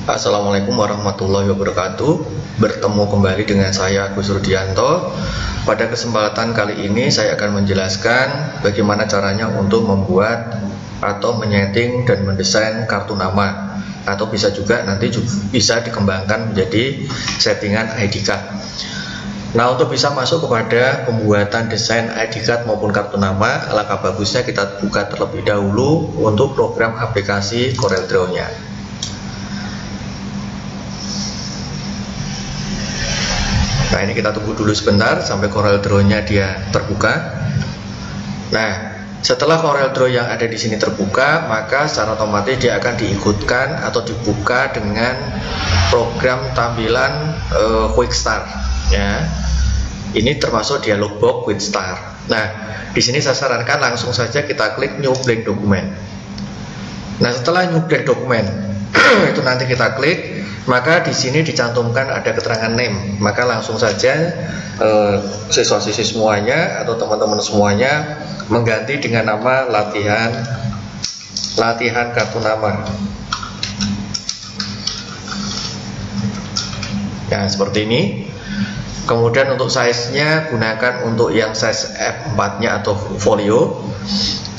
Assalamualaikum warahmatullahi wabarakatuh. Bertemu kembali dengan saya Agus Rudianto. Pada kesempatan kali ini saya akan menjelaskan bagaimana caranya untuk membuat atau menyeting dan mendesain kartu nama, atau bisa juga nanti bisa dikembangkan menjadi settingan ID card. Nah, untuk bisa masuk kepada pembuatan desain ID card maupun kartu nama, alangkah bagusnya kita buka terlebih dahulu untuk program aplikasi CorelDRAW-nya. Nah, ini kita tunggu dulu sebentar sampai CorelDRAW-nya dia terbuka. Nah, setelah CorelDRAW yang ada di sini terbuka, maka secara otomatis dia akan diikutkan atau dibuka dengan program tampilan Quick Start. Ya, ini termasuk dialog box Quick Start. Nah, di sini saya sarankan langsung saja kita klik New Blank Document. Nah, setelah New Blank Document itu nanti kita klik. Maka di sini dicantumkan ada keterangan name, maka langsung saja siswa-siswi semuanya atau teman-teman semuanya mengganti dengan nama latihan kartu nama. Ya, seperti ini. Kemudian untuk size-nya gunakan untuk yang size F4-nya atau folio.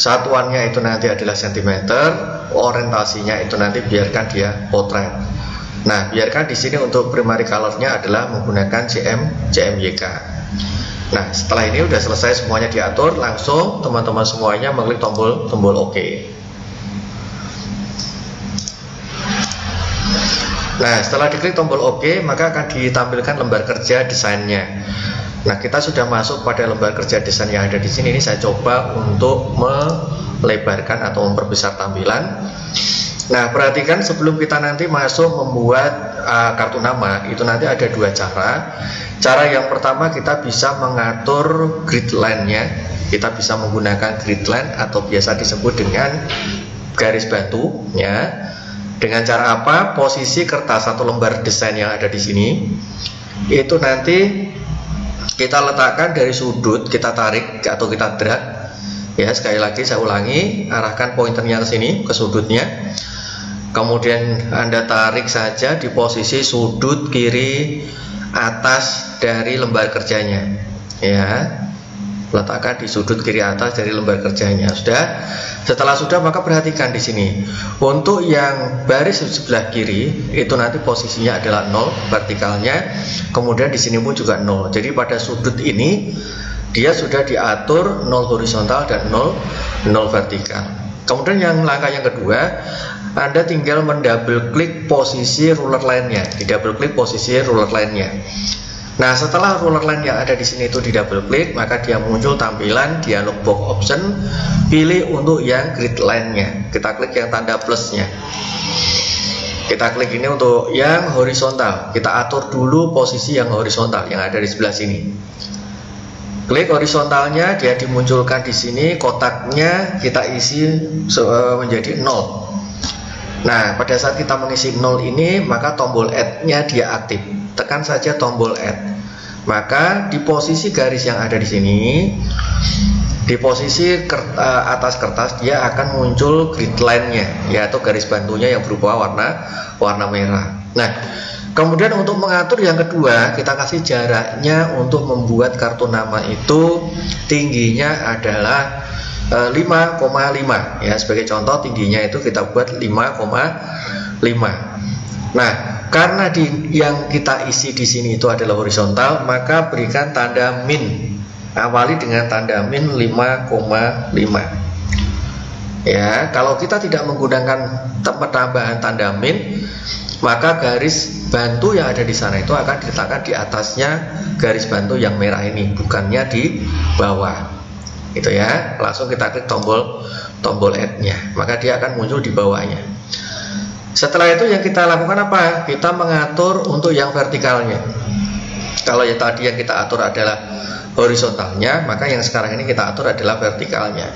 Satuannya itu nanti adalah cm, orientasinya itu nanti biarkan dia potret. Nah, biarkan di sini untuk primary color-nya adalah menggunakan CMYK. Nah, setelah ini udah selesai semuanya diatur, langsung teman-teman semuanya mengklik tombol OK. Nah, setelah diklik tombol OK, maka akan ditampilkan lembar kerja desainnya. Nah, kita sudah masuk pada lembar kerja desain yang ada di sini. Ini saya coba untuk melebarkan atau memperbesar tampilan. Nah, perhatikan sebelum kita nanti masuk membuat kartu nama, itu nanti ada dua cara. Cara yang pertama, kita bisa mengatur grid line-nya. Kita bisa menggunakan grid line atau biasa disebut dengan garis bantu, ya. Dengan cara apa? Posisi kertas atau lembar desain yang ada di sini itu nanti kita letakkan dari sudut, kita tarik atau kita drag. Ya, sekali lagi saya ulangi, arahkan pointernya ke sini, ke sudutnya. Kemudian Anda tarik saja di posisi sudut kiri atas dari lembar kerjanya. Ya, letakkan di sudut kiri atas dari lembar kerjanya. Sudah. Setelah sudah, maka perhatikan di sini. Untuk yang baris sebelah kiri itu nanti posisinya adalah 0 vertikalnya. Kemudian di sini pun juga 0. Jadi pada sudut ini dia sudah diatur 0 horizontal dan 0 vertikal. Kemudian yang langkah yang kedua, Anda tinggal mendouble klik posisi ruler line-nya, di double klik posisi ruler line-nya. Nah, setelah ruler line yang ada di sini itu di double klik, maka dia muncul tampilan dialog box option. Pilih untuk yang grid line-nya. Kita klik yang tanda plusnya. Kita klik ini untuk yang horizontal. Kita atur dulu posisi yang horizontal yang ada di sebelah sini. Klik horizontalnya, dia dimunculkan di sini, kotaknya kita isi menjadi 0. Nah, pada saat kita mengisi 0 ini, maka tombol add-nya dia aktif. Tekan saja tombol add. Maka di posisi garis yang ada di sini, di posisi atas kertas, dia akan muncul grid line-nya, yaitu garis bantunya yang berupa warna merah. Nah, kemudian untuk mengatur yang kedua, kita kasih jaraknya untuk membuat kartu nama itu tingginya adalah 5,5, ya. Sebagai contoh, tingginya itu kita buat 5,5. Nah, karena yang kita isi di sini itu adalah horizontal, maka berikan tanda min. Awali dengan tanda min 5,5. Ya, kalau kita tidak menggunakan tambahan tanda min, maka garis bantu yang ada di sana itu akan diletakkan di atasnya garis bantu yang merah ini, bukannya di bawah. Itu ya, langsung kita klik tombol add-nya, maka dia akan muncul di bawahnya. Setelah itu yang kita lakukan apa? Kita mengatur untuk yang vertikalnya. Kalau yang tadi yang kita atur adalah horizontalnya, maka yang sekarang ini kita atur adalah vertikalnya.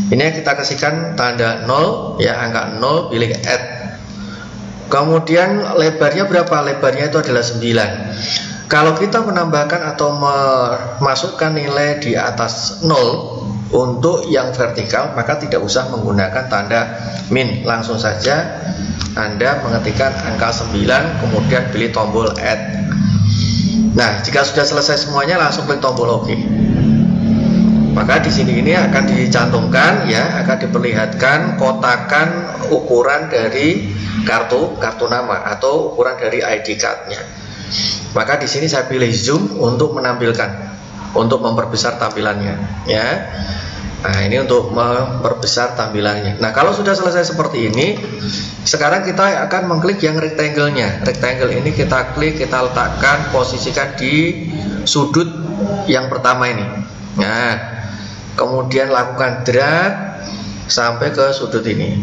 Ini yang kita kasihkan tanda 0, ya, angka 0, pilih add. Kemudian lebarnya berapa? Lebarnya itu adalah 9. Kalau kita menambahkan atau memasukkan nilai di atas 0 untuk yang vertikal, maka tidak usah menggunakan tanda min, langsung saja Anda mengetikkan angka 9, kemudian pilih tombol add. Nah, jika sudah selesai semuanya, langsung klik tombol OK. Maka di sini ini akan dicantumkan, ya, akan diperlihatkan kotakan ukuran dari kartu nama atau ukuran dari ID card-nya. Maka di sini saya pilih zoom untuk menampilkan, untuk memperbesar tampilannya, ya. Nah, ini untuk memperbesar tampilannya. Nah, kalau sudah selesai seperti ini, sekarang kita akan mengklik yang rectangle-nya. Rectangle ini kita klik, kita letakkan, posisikan di sudut yang pertama ini. Nah, kemudian lakukan drag sampai ke sudut ini.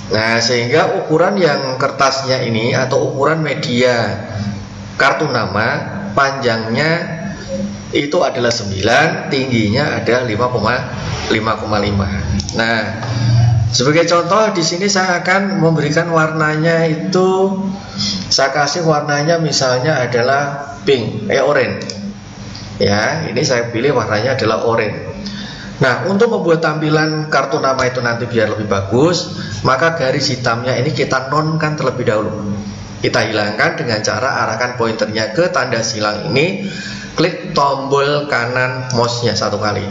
Nah, sehingga ukuran yang kertasnya ini atau ukuran media kartu nama, panjangnya itu adalah 9, tingginya ada 5,5. Nah, sebagai contoh di sini saya akan memberikan warnanya itu, saya kasih warnanya misalnya adalah pink, orange. Ya, ini saya pilih warnanya adalah orange. Nah, untuk membuat tampilan kartu nama itu nanti biar lebih bagus, maka garis hitamnya ini kita nonkan terlebih dahulu. Kita hilangkan dengan cara arahkan pointernya ke tanda silang ini. Klik tombol kanan mouse-nya 1 kali.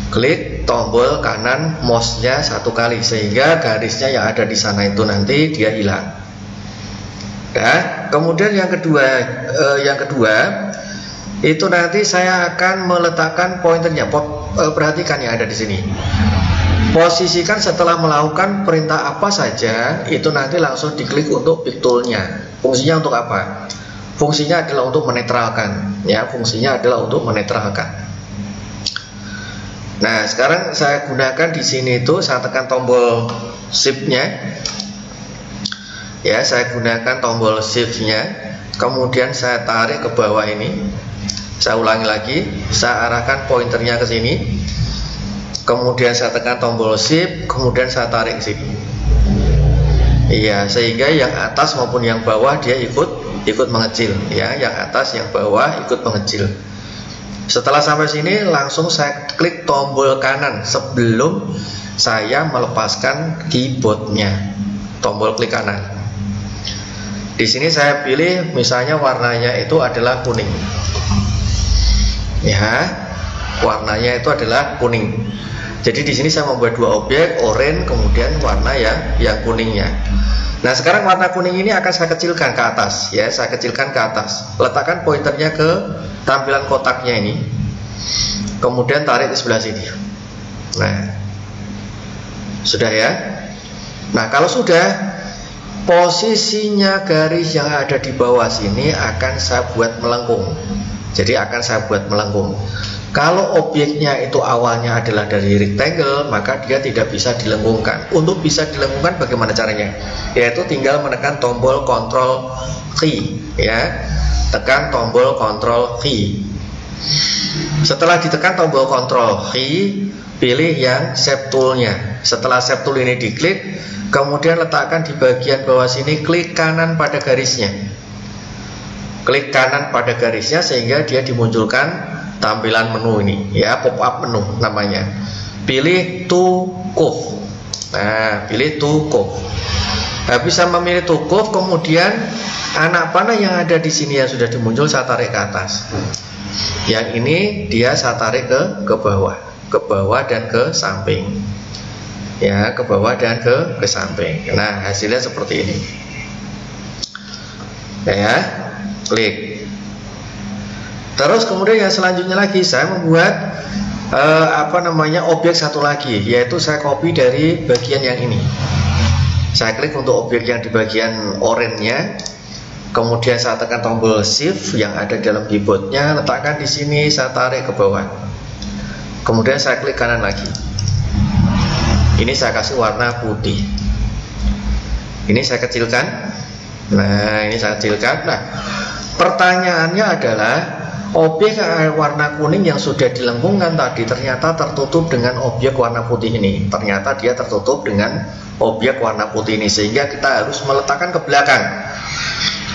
Klik tombol kanan mouse-nya 1 kali sehingga garisnya yang ada di sana itu nanti dia hilang. Nah, kemudian yang kedua itu nanti saya akan meletakkan pointernya. Perhatikan yang ada di sini. Posisikan setelah melakukan perintah apa saja, itu nanti langsung diklik untuk pick tool-nya. Fungsinya untuk apa? Fungsinya adalah untuk menetralkan, ya. Fungsinya adalah untuk menetralkan. Nah, sekarang saya gunakan di sini itu, saya tekan tombol shift-nya. Ya, saya gunakan tombol shift-nya. Kemudian saya tarik ke bawah ini. Saya ulangi lagi, saya arahkan pointernya ke sini. Kemudian saya tekan tombol shift, kemudian saya tarik ke sini. Iya, sehingga yang atas maupun yang bawah dia ikut mengecil, ya, yang atas yang bawah ikut mengecil. Setelah sampai sini langsung saya klik tombol kanan sebelum saya melepaskan keyboardnya, tombol klik kanan. Di sini saya pilih misalnya warnanya itu adalah kuning, ya, warnanya itu adalah kuning. Jadi di sini saya membuat 2 objek, oranye kemudian warna yang kuningnya. Nah, sekarang warna kuning ini akan saya kecilkan ke atas, ya, saya kecilkan ke atas. Letakkan pointernya ke tampilan kotaknya ini. Kemudian tarik di sebelah sini. Nah, sudah ya. Nah, kalau sudah, posisinya garis yang ada di bawah sini akan saya buat melengkung. Jadi akan saya buat melengkung. Kalau objeknya itu awalnya adalah dari rectangle, maka dia tidak bisa dilengkungkan. Untuk bisa dilengkungkan bagaimana caranya? Yaitu tinggal menekan tombol Ctrl key, ya. Tekan tombol Ctrl key. Setelah ditekan tombol Ctrl key, pilih yang shape tool-nya. Setelah shape tool ini diklik, kemudian letakkan di bagian bawah sini, klik kanan pada garisnya. Klik kanan pada garisnya sehingga dia dimunculkan tampilan menu ini, ya, pop up menu namanya. Pilih to curve. Nah, pilih to curve. Nah, bisa memilih to curve, kemudian anak panah yang ada di sini yang sudah dimuncul saya tarik ke atas. Yang ini dia saya tarik ke bawah dan ke samping. Ya, ke bawah dan ke samping. Nah, hasilnya seperti ini. Ya, klik. Terus kemudian yang selanjutnya lagi saya membuat objek satu lagi, yaitu saya copy dari bagian yang ini. Saya klik untuk objek yang di bagian oranye-nya. Kemudian saya tekan tombol shift yang ada dalam keyboardnya, letakkan di sini, saya tarik ke bawah. Kemudian saya klik kanan lagi. Ini saya kasih warna putih. Ini saya kecilkan. Nah, ini saya kecilkan. Nah, pertanyaannya adalah objek warna kuning yang sudah dilengkungkan tadi ternyata tertutup dengan objek warna putih ini. Ternyata dia tertutup dengan objek warna putih ini, sehingga kita harus meletakkan ke belakang.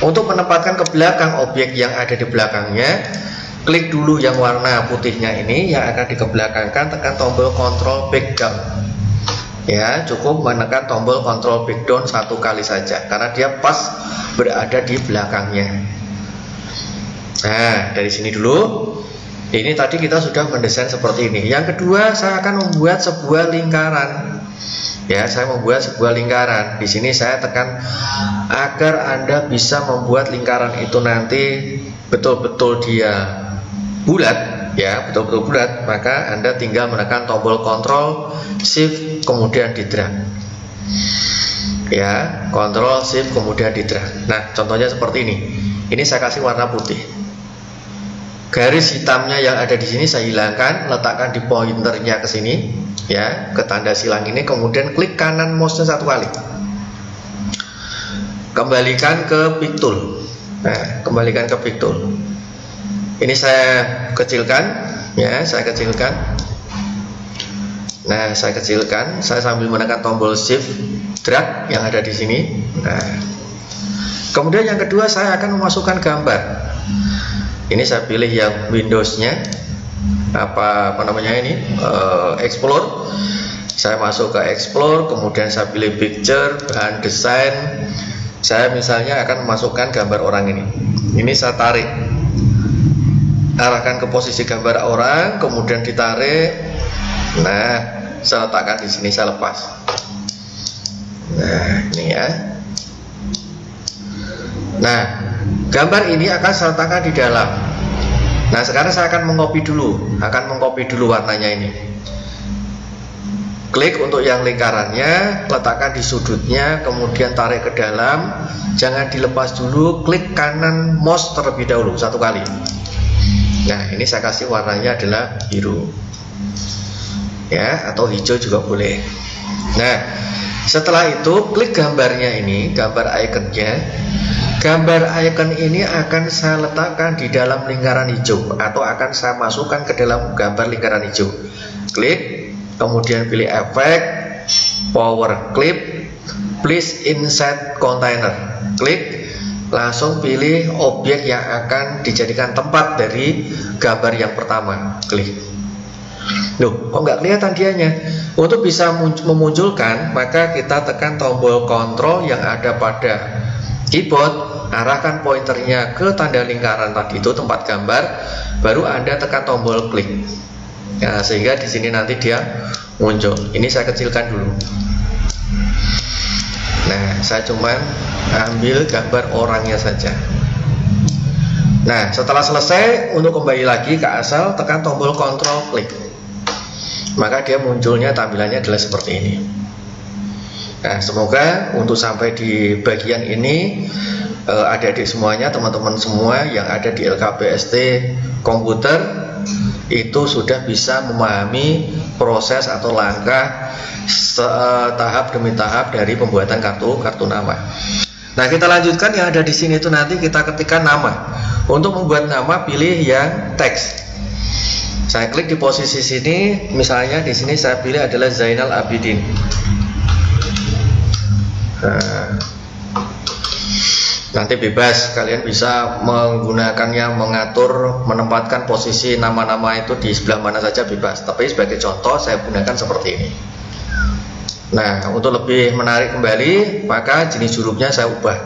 Untuk menempatkan ke belakang objek yang ada di belakangnya, klik dulu yang warna putihnya ini yang akan dikebelakangkan, tekan tombol Ctrl background. Ya, cukup menekan tombol kontrol breakdown 1 kali saja karena dia pas berada di belakangnya. Nah, dari sini dulu. Ini tadi kita sudah mendesain seperti ini. Yang kedua, saya akan membuat sebuah lingkaran. Ya, saya membuat sebuah lingkaran. Di sini saya tekan agar Anda bisa membuat lingkaran itu nanti betul-betul dia bulat, ya, betul-betul bulat. Maka Anda tinggal menekan tombol kontrol shift kemudian di drag. Ya, kontrol shift kemudian di drag. Nah, contohnya seperti ini. Ini saya kasih warna putih. Garis hitamnya yang ada di sini saya hilangkan, letakkan di pointernya ke sini, ya, ke tanda silang ini, kemudian klik kanan mouse-nya 1 kali. Kembalikan ke pick tool. Nah, kembalikan ke pick tool. Ini saya kecilkan, ya, saya kecilkan. Nah, saya kecilkan, saya sambil menekan tombol shift drag yang ada di sini. Nah, kemudian yang kedua saya akan memasukkan gambar. Ini saya pilih yang Windows-nya apa namanya ini, Explore. Saya masuk ke Explore, kemudian saya pilih Picture, bahan desain. Saya misalnya akan memasukkan gambar orang ini. Ini saya tarik, arahkan ke posisi gambar orang, kemudian ditarik. Nah, saya letakkan di sini, saya lepas. Nah, ini ya. Nah, gambar ini akan saya letakkan di dalam. Nah, sekarang saya akan mengcopy dulu, warnanya ini. Klik untuk yang lingkarannya, letakkan di sudutnya, kemudian tarik ke dalam. Jangan dilepas dulu, klik kanan mouse terlebih dahulu 1 kali. Nah, ini saya kasih warnanya adalah biru, ya, atau hijau juga boleh. Nah, setelah itu klik gambarnya ini, gambar ikonnya. Gambar icon ini akan saya letakkan di dalam lingkaran hijau atau akan saya masukkan ke dalam gambar lingkaran hijau. Klik, kemudian pilih efek, power clip, place inside container. Klik, langsung pilih objek yang akan dijadikan tempat dari gambar yang pertama. Klik. Loh, kok nggak kelihatan dianya? Untuk bisa memunculkan, maka kita tekan tombol kontrol yang ada pada keyboard, arahkan pointernya ke tanda lingkaran tadi itu tempat gambar, baru Anda tekan tombol klik. Ya, sehingga di sini nanti dia muncul. Ini saya kecilkan dulu. Nah, saya cuman ambil gambar orangnya saja. Nah, setelah selesai, untuk kembali lagi ke asal, tekan tombol kontrol klik. Maka dia munculnya tampilannya adalah seperti ini. Nah, semoga untuk sampai di bagian ini adik-adik semuanya, teman-teman semua yang ada di LKPST komputer itu sudah bisa memahami proses atau langkah tahap demi tahap dari pembuatan kartu nama. Nah, kita lanjutkan yang ada di sini itu nanti kita ketikkan nama. Untuk membuat nama pilih yang teks. Saya klik di posisi sini, misalnya di sini saya pilih adalah Zainal Abidin. Nah, nanti bebas, kalian bisa menggunakannya, mengatur, menempatkan posisi nama-nama itu di sebelah mana saja bebas. Tapi sebagai contoh saya gunakan seperti ini. Nah, untuk lebih menarik kembali, maka jenis hurufnya saya ubah.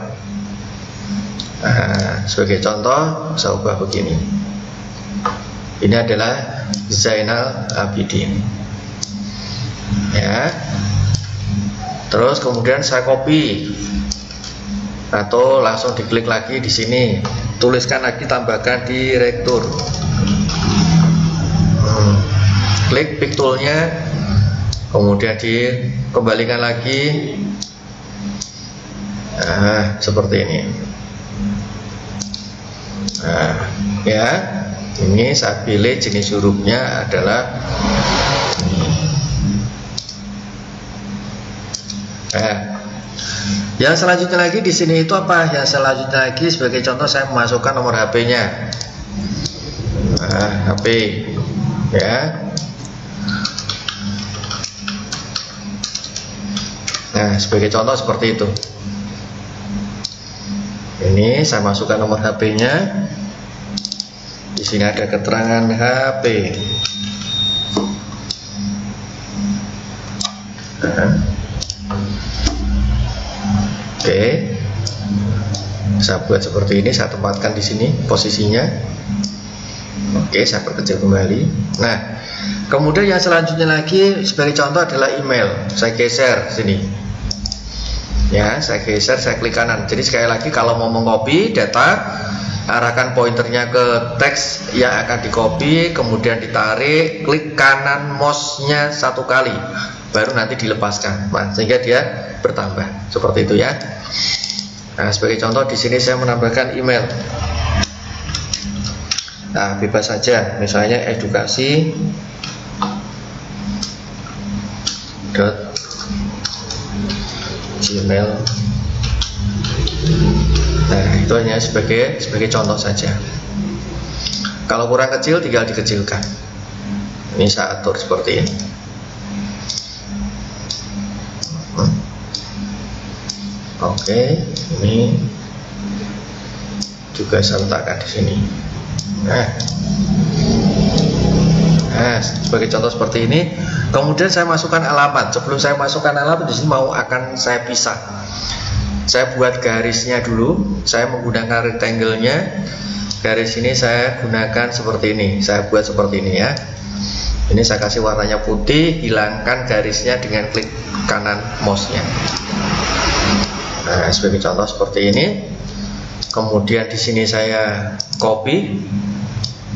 Nah, sebagai contoh saya ubah begini. Ini adalah Zainal Abidin. Ya. Terus kemudian saya copy. Atau langsung diklik lagi di sini, tuliskan lagi, tambahkan direktur. Klik pick toolnya, kemudian dikembalikan lagi. Nah, seperti ini. Nah, ya, ini saya pilih jenis hurufnya adalah ini. Nah, yang selanjutnya lagi di sini itu apa? Yang selanjutnya lagi sebagai contoh saya memasukkan nomor HP-nya. Nah, HP, ya. Nah, sebagai contoh seperti itu. Ini saya masukkan nomor HP-nya. Di sini ada keterangan HP. Nah. Oke, saya buat seperti ini, saya tempatkan di sini posisinya. Oke, saya perkecil kembali. Nah, kemudian yang selanjutnya lagi sebagai contoh adalah email. Saya geser sini. Ya, saya geser, saya klik kanan. Jadi sekali lagi kalau mau mengcopy data, arahkan pointernya ke teks yang akan di copy, kemudian ditarik, klik kanan mouse-nya 1 kali, baru nanti dilepaskan. Nah, sehingga dia bertambah. Seperti itu ya. Nah, sebagai contoh di sini saya menambahkan email. Nah, bebas saja, misalnya edukasi .gmail. Nah, itu hanya sebagai contoh saja. Kalau kurang kecil tinggal dikecilkan. Ini saya atur seperti ini. Oke, ini juga saya letakkan di sini. Nah, sebagai contoh seperti ini. Kemudian saya masukkan alamat. Sebelum saya masukkan alamat, di sini akan saya pisah. Saya buat garisnya dulu. Saya menggunakan rectangle-nya. Garis ini saya gunakan seperti ini. Saya buat seperti ini ya. Ini saya kasih warnanya putih. Hilangkan garisnya dengan klik kanan mouse-nya. Nah, sebagai contoh seperti ini. Kemudian di sini saya copy.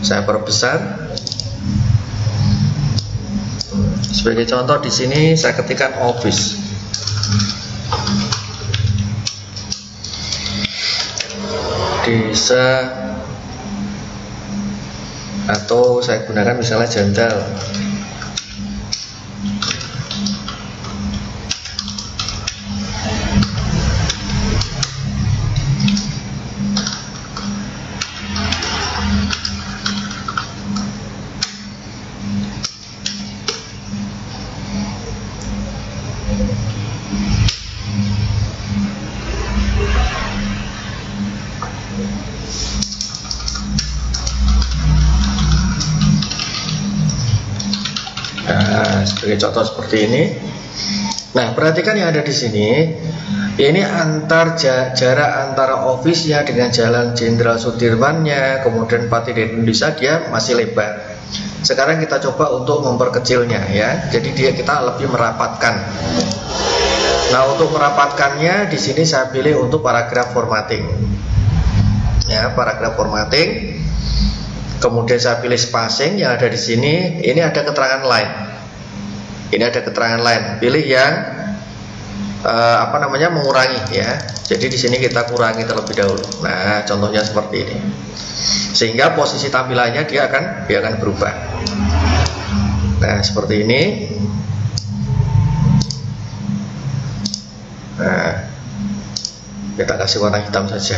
Saya perbesar. Sebagai contoh di sini saya ketikkan office. Desa, atau saya gunakan misalnya jandal. Sebagai contoh seperti ini. Nah, perhatikan yang ada di sini. Ini jarak antara office-nya dengan Jalan Jenderal Sudirman-nya, kemudian Pati Indonesia, dia masih lebar. Sekarang kita coba untuk memperkecilnya ya. Jadi kita lebih merapatkan. Nah, untuk merapatkannya di sini saya pilih untuk paragraf formatting. Ya, paragraf formatting. Kemudian saya pilih spacing yang ada di sini. Ini ada keterangan line. Ini ada keterangan lain. Pilih yang mengurangi ya. Jadi di sini kita kurangi terlebih dahulu. Nah, contohnya seperti ini. Sehingga posisi tampilannya dia akan berubah. Nah, seperti ini. Nah, kita kasih warna hitam saja.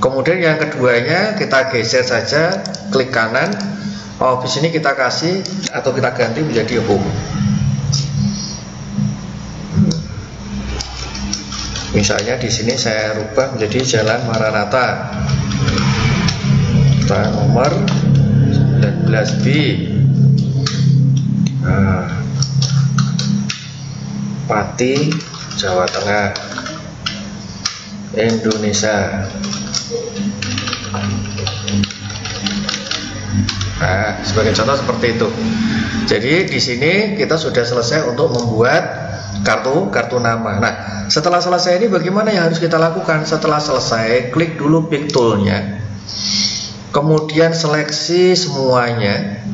Kemudian yang keduanya kita geser saja, klik kanan. Office ini kita kasih atau kita ganti menjadi home. Misalnya di sini saya rubah menjadi Jalan Maranatha. Nomor 19B. Pati, Jawa Tengah, Indonesia. Nah, sebagai contoh seperti itu. Jadi di sini kita sudah selesai untuk membuat kartu nama. Nah, setelah selesai ini bagaimana yang harus kita lakukan? Setelah selesai, klik dulu pick tool-nya. Kemudian seleksi semuanya.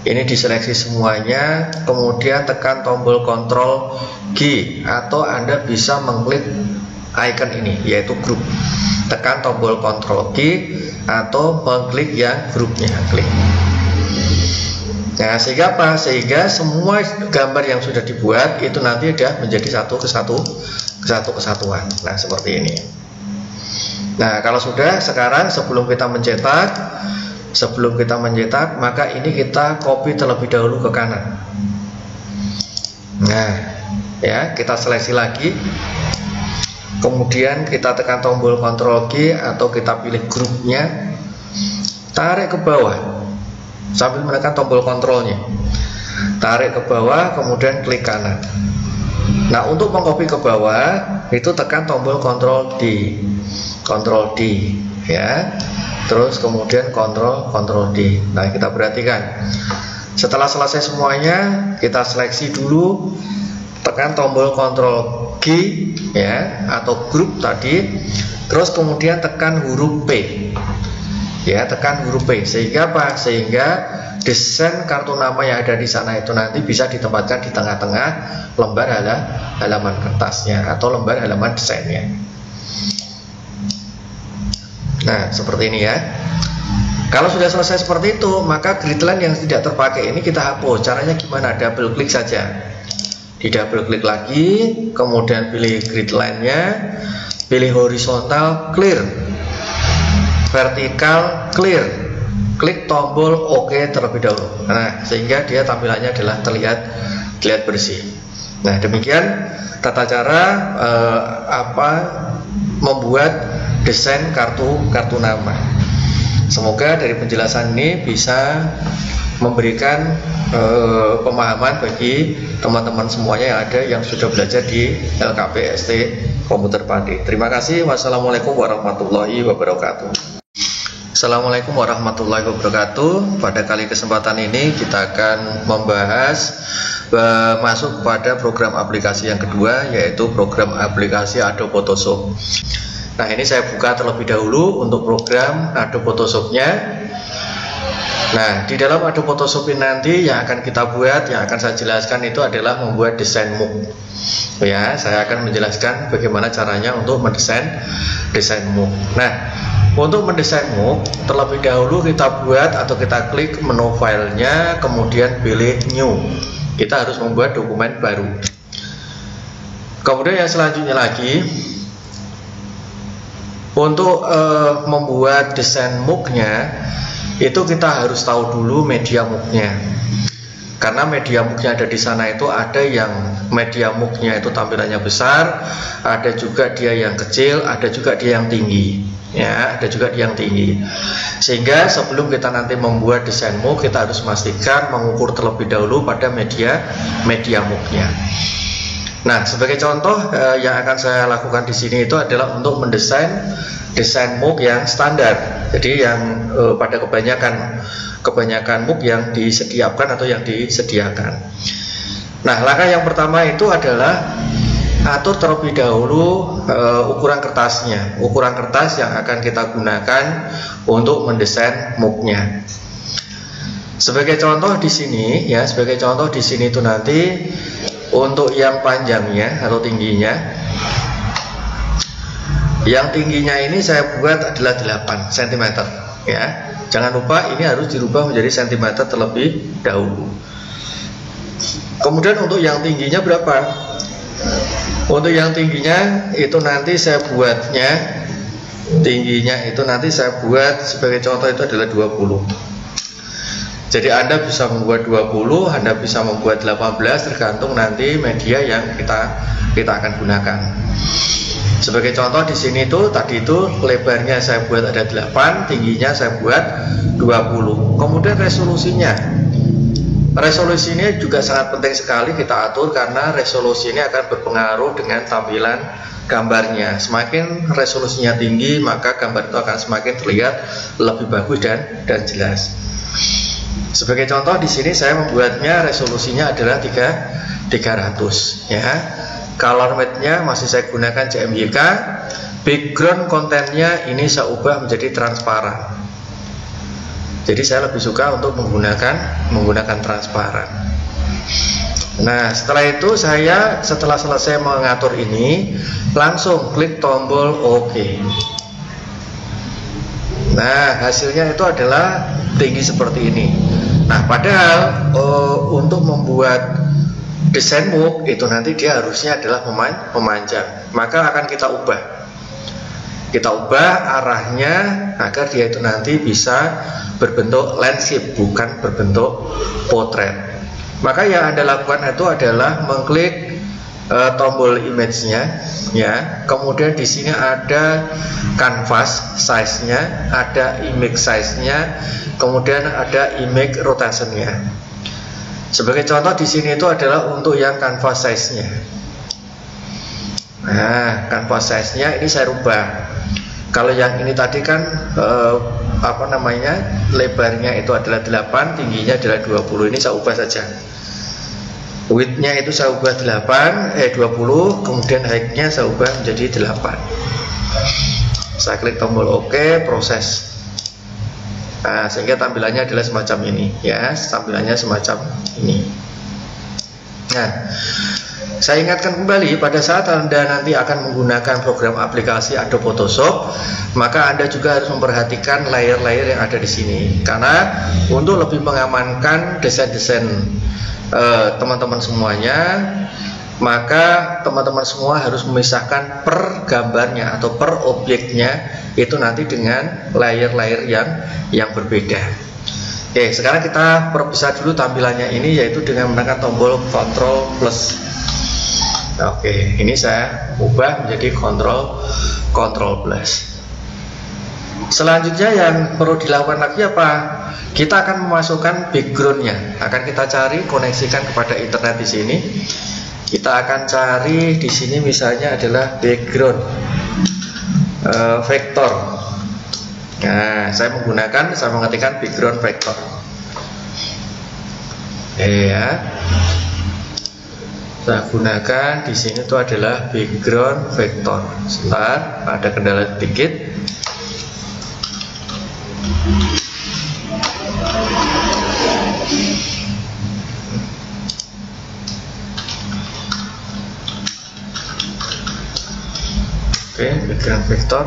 Ini diseleksi semuanya. Kemudian tekan tombol Ctrl G atau Anda bisa mengklik icon ini yaitu grup. Tekan tombol Ctrl G atau mengklik yang grupnya, klik. Nah, sehingga apa? Sehingga semua gambar yang sudah dibuat itu nanti sudah menjadi satu kesatuan. Nah, seperti ini. Nah, kalau sudah, sekarang sebelum kita mencetak, maka ini kita copy terlebih dahulu ke kanan. Nah, ya, kita seleksi lagi. Kemudian kita tekan tombol Ctrl G atau kita pilih grupnya, tarik ke bawah sambil menekan tombol kontrolnya. tarik ke bawah, kemudian klik kanan. Nah, untuk mengcopy ke bawah itu tekan tombol Ctrl D ya. Terus kemudian Ctrl D. Nah, kita perhatikan. Setelah selesai semuanya, kita seleksi dulu, tekan tombol Ctrl G ya, atau grup tadi. Terus kemudian tekan huruf P. Ya, tekan huruf P. Sehingga apa? Sehingga desain kartu nama yang ada di sana itu nanti bisa ditempatkan di tengah-tengah lembar halaman kertasnya atau lembar halaman desainnya. Nah, seperti ini ya. Kalau sudah selesai seperti itu, maka grid line yang tidak terpakai ini kita hapus. Caranya gimana? Double klik saja. Di double klik lagi, kemudian pilih grid line-nya, pilih horizontal clear, vertikal clear, klik tombol OK terlebih dahulu. Nah, sehingga dia tampilannya adalah terlihat bersih. Nah, demikian tata cara membuat desain kartu nama. Semoga dari penjelasan ini bisa memberikan pemahaman bagi teman-teman semuanya yang ada yang sudah belajar di LKPST Komputer Padi. Terima kasih. Wassalamualaikum warahmatullahi wabarakatuh. Assalamualaikum warahmatullahi wabarakatuh. Pada kali kesempatan ini kita akan membahas masuk pada program aplikasi yang kedua, yaitu program aplikasi Adobe Photoshop. Nah, ini saya buka terlebih dahulu untuk program Adobe Photoshop-nya. Nah, di dalam Adobe Photoshop ini nanti yang akan kita buat, yang akan saya jelaskan itu adalah membuat desain MOOC. Ya, saya akan menjelaskan bagaimana caranya untuk mendesain desain MOOC. Nah, untuk mendesain MOOC, terlebih dahulu kita buat atau kita klik menu filenya, kemudian pilih New. Kita harus membuat dokumen baru. Kemudian yang selanjutnya lagi, untuk membuat desain MOOC-nya itu kita harus tahu dulu media MOOC-nya. Karena media MOOC-nya ada di sana itu ada yang media MOOC-nya itu tampilannya besar, ada juga dia yang kecil, ada juga dia yang tinggi. Ya, ada juga dia yang tinggi. Sehingga sebelum kita nanti membuat desain MOOC, kita harus memastikan mengukur terlebih dahulu pada media MOOC-nya. Nah, sebagai contoh yang akan saya lakukan di sini itu adalah untuk mendesain desain MOOC yang standar. Jadi yang pada kebanyakan MOOC yang disediakan atau yang disediakan. Nah, langkah yang pertama itu adalah atur terlebih dahulu ukuran kertasnya, ukuran kertas yang akan kita gunakan untuk mendesain MOOC-nya. Sebagai contoh di sini, ya, sebagai contoh di sini itu nanti untuk yang panjangnya atau tingginya, yang tingginya ini saya buat adalah 8 cm. Ya, jangan lupa ini harus dirubah menjadi cm terlebih dahulu. Kemudian untuk yang tingginya berapa? Untuk yang tingginya itu nanti saya buatnya, tingginya itu nanti saya buat sebagai contoh itu adalah 20. Jadi Anda bisa membuat 20, Anda bisa membuat 18, tergantung nanti media yang kita akan gunakan. Sebagai contoh di sini itu tadi itu lebarnya saya buat ada 8, tingginya saya buat 20. Kemudian resolusinya. Resolusi ini juga sangat penting sekali kita atur karena resolusi ini akan berpengaruh dengan tampilan gambarnya. Semakin resolusinya tinggi, maka gambar itu akan semakin terlihat lebih bagus dan jelas. Sebagai contoh di sini saya membuatnya resolusinya adalah 300 ya. Color matte-nya masih saya gunakan CMYK. Background kontennya ini saya ubah menjadi transparan. Jadi saya lebih suka untuk menggunakan transparan. Nah, setelah itu saya setelah selesai mengatur ini langsung klik tombol OK. Nah, hasilnya itu adalah tinggi seperti ini. Nah, padahal untuk membuat desain MOOC itu nanti dia harusnya adalah memanjang. Maka akan kita ubah. Kita ubah arahnya agar dia itu nanti bisa berbentuk landscape, bukan berbentuk potret. Maka yang Anda lakukan itu adalah mengklik tombol image-nya, ya. Kemudian di sini ada canvas size-nya, ada image size-nya, kemudian ada image rotation-nya. Sebagai contoh di sini itu adalah untuk yang canvas size-nya. Nah, canvas size-nya ini saya rubah. Kalau yang ini tadi kan lebarnya itu adalah 8, tingginya adalah 20. Ini saya ubah saja. Width-nya itu saya ubah 20, kemudian height-nya saya ubah menjadi 8. Saya klik tombol OK, proses. Nah, sehingga tampilannya adalah semacam ini, ya, tampilannya semacam ini. Nah, saya ingatkan kembali, pada saat Anda nanti akan menggunakan program aplikasi Adobe Photoshop, maka Anda juga harus memperhatikan layer-layer yang ada di sini. Karena untuk lebih mengamankan desain-desain teman-teman semuanya, maka teman-teman semua harus memisahkan per gambarnya atau per objeknya itu nanti dengan layer-layer yang berbeda. Oke, sekarang kita perbesar dulu tampilannya ini, yaitu dengan menekan tombol Ctrl plus. Oke, ini saya ubah menjadi Ctrl plus. Selanjutnya yang perlu dilakukan lagi apa? Kita akan memasukkan backgroundnya. Akan kita cari, koneksikan kepada internet di sini. Kita akan cari di sini misalnya adalah background vektor. Nah, saya mengetikkan background vektor. Ya. Saya gunakan di sini itu adalah background vektor. Sebentar, ada kendala sedikit. Oke, background vektor.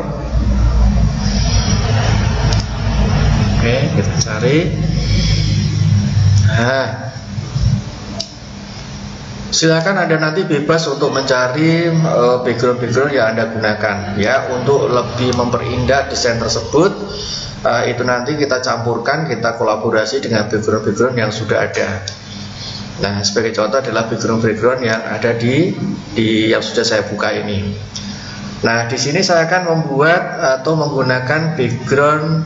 Oke, kita cari. Nah, silakan Anda nanti bebas untuk mencari background-background yang Anda gunakan, ya, untuk lebih memperindah desain tersebut. Itu nanti kita campurkan, kita kolaborasi dengan background-background yang sudah ada. Nah, sebagai contoh adalah background-background yang ada di yang sudah saya buka ini. Nah, di sini saya akan membuat atau menggunakan background.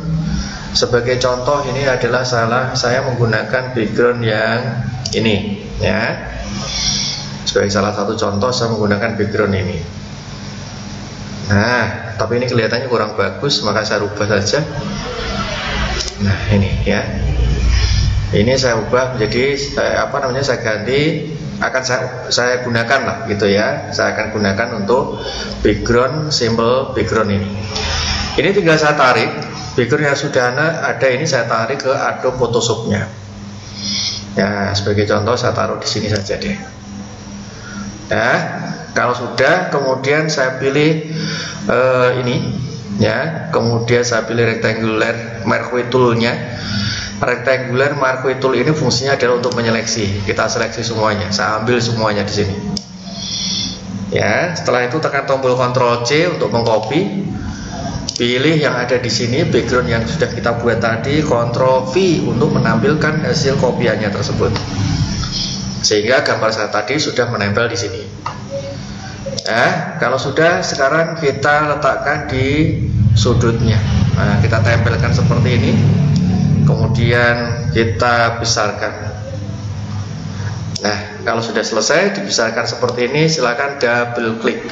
Sebagai contoh ini adalah saya menggunakan background yang ini, ya. Sebagai salah satu contoh saya menggunakan background ini. Nah, tapi ini kelihatannya kurang bagus, maka saya rubah saja. Nah, ini, ya. Ini saya ubah menjadi saya ganti, akan saya gunakan lah gitu, ya. Saya akan gunakan untuk background, simbol background ini. Ini tinggal saya tarik background yang sudah ada ini, saya tarik ke Adobe Photoshop-nya. Ya, sebagai contoh saya taruh di sini saja deh. Nah, kalau sudah, kemudian saya pilih ini, ya. Kemudian saya pilih rectangular marquee tool-nya. Rectangular marquee tool ini fungsinya adalah untuk menyeleksi. Kita seleksi semuanya. Saya ambil semuanya di sini. Ya, setelah itu tekan tombol Ctrl C untuk mengcopy. Pilih yang ada di sini background yang sudah kita buat tadi, Ctrl V untuk menampilkan hasil kopiannya tersebut. Sehingga gambar saya tadi sudah menempel di sini. Nah, kalau sudah, sekarang kita letakkan di sudutnya. Nah, kita tempelkan seperti ini. Kemudian kita besarkan. Nah, kalau sudah selesai dibesarkan seperti ini, silakan double klik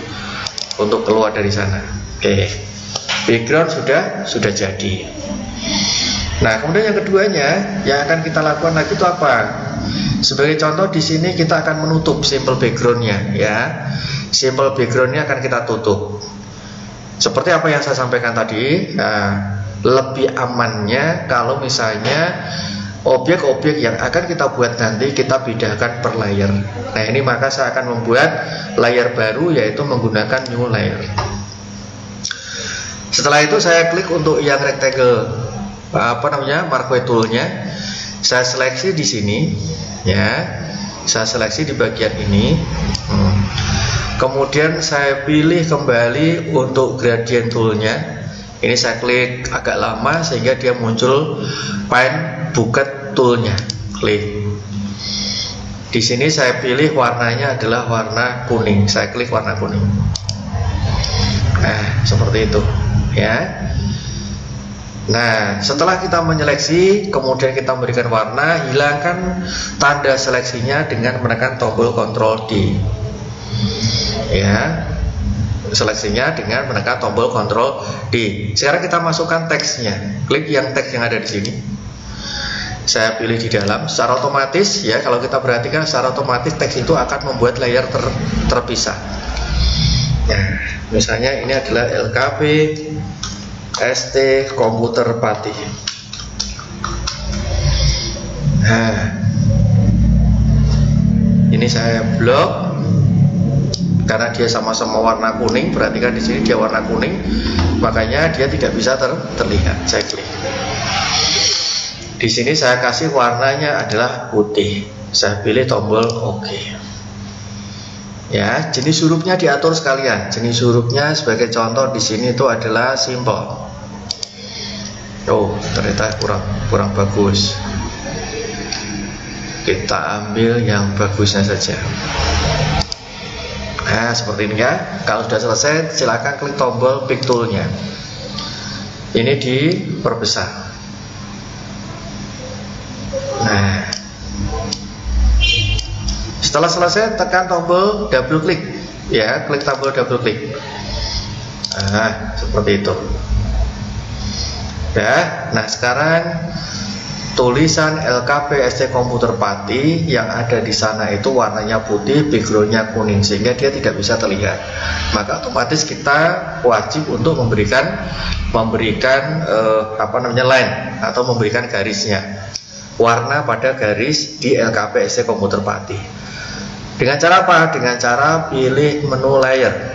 untuk keluar dari sana. Oke, background sudah jadi. Nah, kemudian yang keduanya yang akan kita lakukan lagi itu apa? Sebagai contoh di sini kita akan menutup simple backgroundnya, ya. Simple backgroundnya akan kita tutup. Seperti apa yang saya sampaikan tadi. Nah, lebih amannya kalau misalnya objek-objek yang akan kita buat nanti kita bedakan per layer. Nah, ini maka saya akan membuat layer baru, yaitu menggunakan new layer. Setelah itu saya klik untuk yang rectangle marquee tool-nya. Saya seleksi di sini, ya. Saya seleksi di bagian ini. Kemudian saya pilih kembali untuk gradient tool-nya. Ini saya klik agak lama sehingga dia muncul pen bucket toolnya. Klik. Di sini saya pilih warnanya adalah warna kuning. Saya klik warna kuning. Nah, seperti itu, ya. Nah, setelah kita menyeleksi, kemudian kita memberikan warna, hilangkan tanda seleksinya dengan menekan tombol Ctrl D. Ya, seleksinya dengan menekan tombol Ctrl D. Sekarang kita masukkan teksnya. Klik yang teks yang ada di sini. Saya pilih di dalam. Secara otomatis, ya, kalau kita perhatikan secara otomatis teks itu akan membuat layer terpisah. Nah, misalnya ini adalah LKP ST Komputer Pati. Nah, ini saya blok karena dia sama-sama warna kuning. Perhatikan di sini dia warna kuning, makanya dia tidak bisa terlihat. Saya klik. Di sini saya kasih warnanya adalah putih. Saya pilih tombol OK. Ya, jenis hurufnya diatur sekalian. Jenis hurufnya sebagai contoh di sini itu adalah simple. Oh, ternyata kurang bagus. Kita ambil yang bagusnya saja. Nah, seperti ini ya. Kalau sudah selesai, silakan klik tombol pick tool-nya. Ini diperbesar. Nah, setelah selesai, tekan tombol double klik. Ya, klik tombol double klik. Nah, seperti itu. Ya, nah sekarang tulisan LKP ST Komputer Pati yang ada di sana itu warnanya putih, backgroundnya kuning, sehingga dia tidak bisa terlihat. Maka otomatis kita wajib untuk memberikan line atau memberikan garisnya, warna pada garis di LKP ST Komputer Pati. Dengan cara apa? Dengan cara pilih menu layer.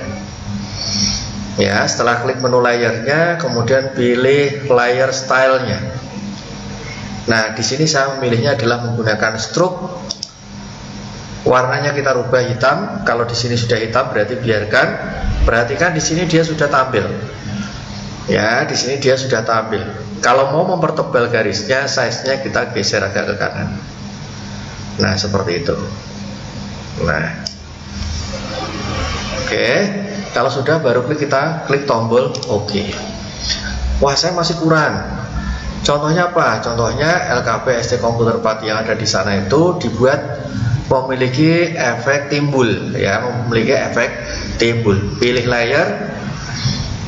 Ya, setelah klik menu layernya, kemudian pilih layer stylenya. Nah, di sini saya memilihnya adalah menggunakan stroke. Warnanya kita rubah hitam. Kalau di sini sudah hitam, berarti biarkan. Perhatikan di sini dia sudah tampil. Ya, di sini dia sudah tampil. Kalau mau mempertebal garisnya, size-nya kita geser agak ke kanan. Nah, seperti itu. Nah, oke. Kalau sudah, baru kita klik tombol OK. Wah, saya masih kurang. Contohnya apa? Contohnya LKP ST Komputer Pati yang ada di sana itu dibuat memiliki efek timbul, ya, memiliki efek timbul. Pilih layer,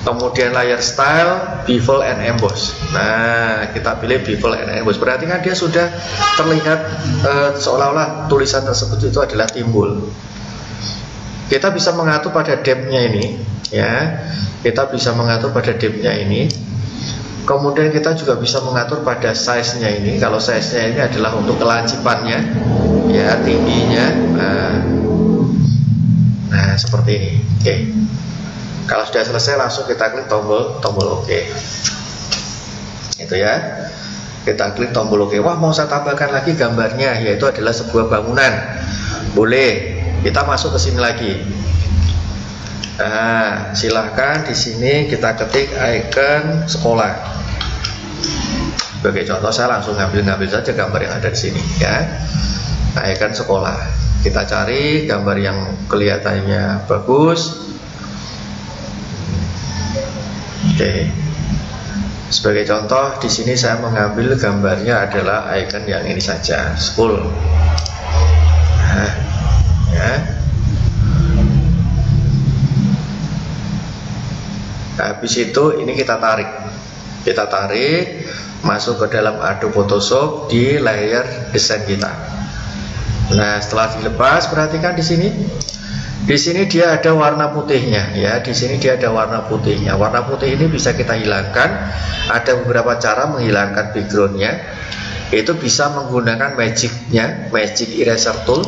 kemudian layer style, bevel and emboss. Nah, kita pilih bevel and emboss. Berarti kan dia sudah terlihat seolah-olah tulisan tersebut itu adalah timbul. Kita bisa mengatur pada depth-nya ini, ya. Kita bisa mengatur pada depth-nya ini. Kemudian kita juga bisa mengatur pada size-nya ini. Kalau size-nya ini adalah untuk kelancipannya, ya, tingginya. Nah, seperti ini. Oke. Kalau sudah selesai, langsung kita klik tombol OK. Itu ya. Kita klik tombol OK. Wah, mau saya tambahkan lagi gambarnya, yaitu adalah sebuah bangunan. Boleh. Kita masuk ke sini lagi. Nah, silahkan di sini kita ketik icon sekolah. Sebagai contoh, saya langsung ngambil saja gambar yang ada di sini, ya. Icon sekolah. Kita cari gambar yang kelihatannya bagus. Oke. Sebagai contoh, di sini saya mengambil gambarnya adalah icon yang ini saja, school. Nah, ya. Habis itu ini kita tarik masuk ke dalam Adobe Photoshop di layer desain kita. Nah, setelah dilepas, perhatikan di sini. Di sini dia ada warna putihnya, ya. Di sini dia ada warna putihnya. Warna putih ini bisa kita hilangkan. Ada beberapa cara menghilangkan backgroundnya. Itu bisa menggunakan magic eraser tool.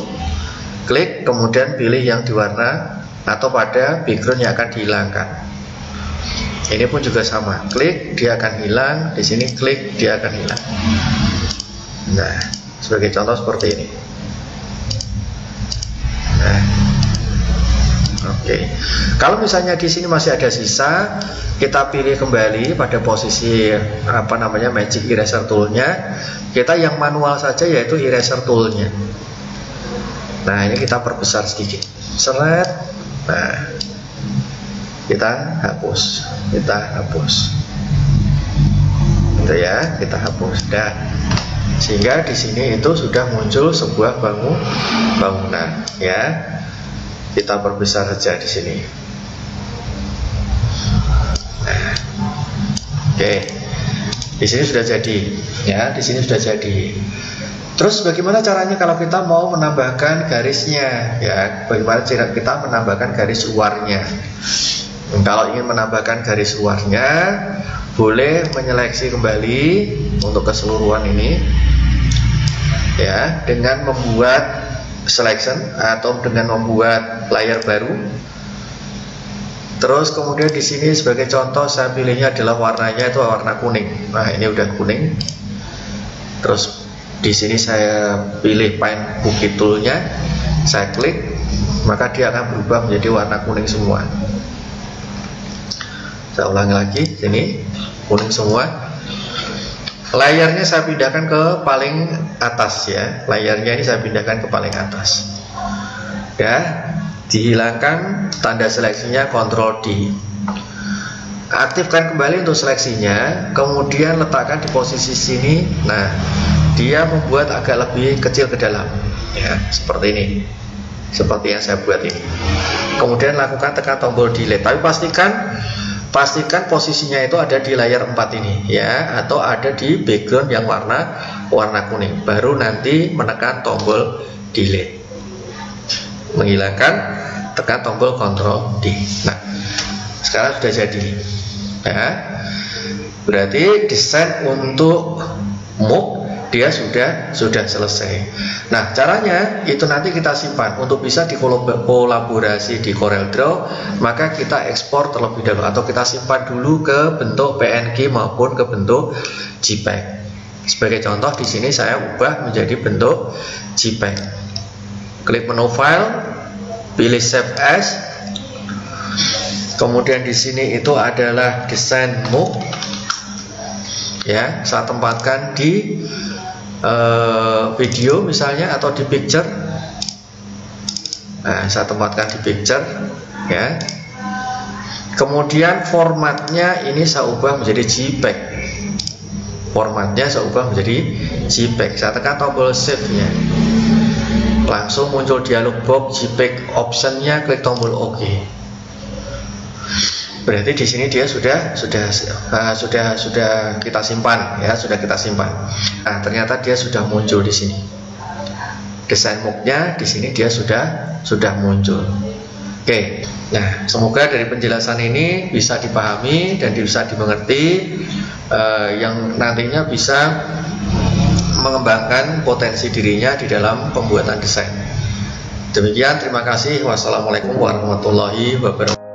Klik, kemudian pilih yang diwarna atau pada background yang akan dihilangkan. Ini pun juga sama. Klik, dia akan hilang. Di sini klik, dia akan hilang. Nah, sebagai contoh seperti ini. Nah, oke. Kalau misalnya di sini masih ada sisa, kita pilih kembali pada posisi magic eraser toolnya. Kita yang manual saja, yaitu eraser toolnya. Nah, ini kita perbesar sedikit. Seret. Nah, kita hapus. gitu ya, kita hapus sudah. Sehingga di sini itu sudah muncul sebuah bangunan ya. Kita perbesar saja di sini. Nah, oke. Di sini sudah jadi ya, di sini sudah jadi. Terus bagaimana caranya kalau kita mau menambahkan garisnya ya? Bagaimana cara kita menambahkan garis luarnya? Kalau ingin menambahkan garis luarnya, boleh menyeleksi kembali untuk keseluruhan ini ya, dengan membuat selection atau dengan membuat layar baru. Terus kemudian di sini sebagai contoh saya pilihnya adalah warnanya itu warna kuning. Nah, ini udah kuning. Terus di sini saya pilih paint bukit toolnya, saya klik, maka dia akan berubah menjadi warna kuning semua. Saya ulangi lagi, sini kuning semua. Layarnya saya pindahkan ke paling atas ya. Layarnya ini saya pindahkan ke paling atas. Ya, dihilangkan tanda seleksinya, Ctrl D. Aktifkan kembali untuk seleksinya, kemudian letakkan di posisi sini. Nah, dia membuat agak lebih kecil ke dalam ya, seperti ini, seperti yang saya buat ini. Kemudian lakukan tekan tombol delete, tapi pastikan posisinya itu ada di layar 4 ini ya, atau ada di background yang warna kuning. Baru nanti menekan tombol delete, menghilangkan, tekan tombol Ctrl D. Nah, sekarang sudah jadi ya. Berarti desain untuk MOOC dia sudah selesai. Nah, caranya itu nanti kita simpan untuk bisa dikolaborasi di CorelDRAW, maka kita ekspor terlebih dahulu atau kita simpan dulu ke bentuk PNG maupun ke bentuk JPEG. Sebagai contoh di sini saya ubah menjadi bentuk JPEG. Klik menu file, pilih save as. Kemudian di sini itu adalah desain MOOC. Ya, saya tempatkan di video misalnya atau di picture. Nah, saya tempatkan di picture ya. Kemudian formatnya ini saya ubah menjadi JPEG. Formatnya saya ubah menjadi JPEG. Saya tekan tombol save-nya. Langsung muncul dialog box JPEG optionnya, klik tombol OK. Berarti di sini dia sudah kita simpan ya, sudah kita simpan. Nah, ternyata dia sudah muncul di sini. Desain MOOC-nya di sini dia sudah muncul. Oke. Nah, semoga dari penjelasan ini bisa dipahami dan bisa dimengerti, yang nantinya bisa mengembangkan potensi dirinya di dalam pembuatan desain. Demikian, terima kasih. Wassalamualaikum warahmatullahi wabarakatuh.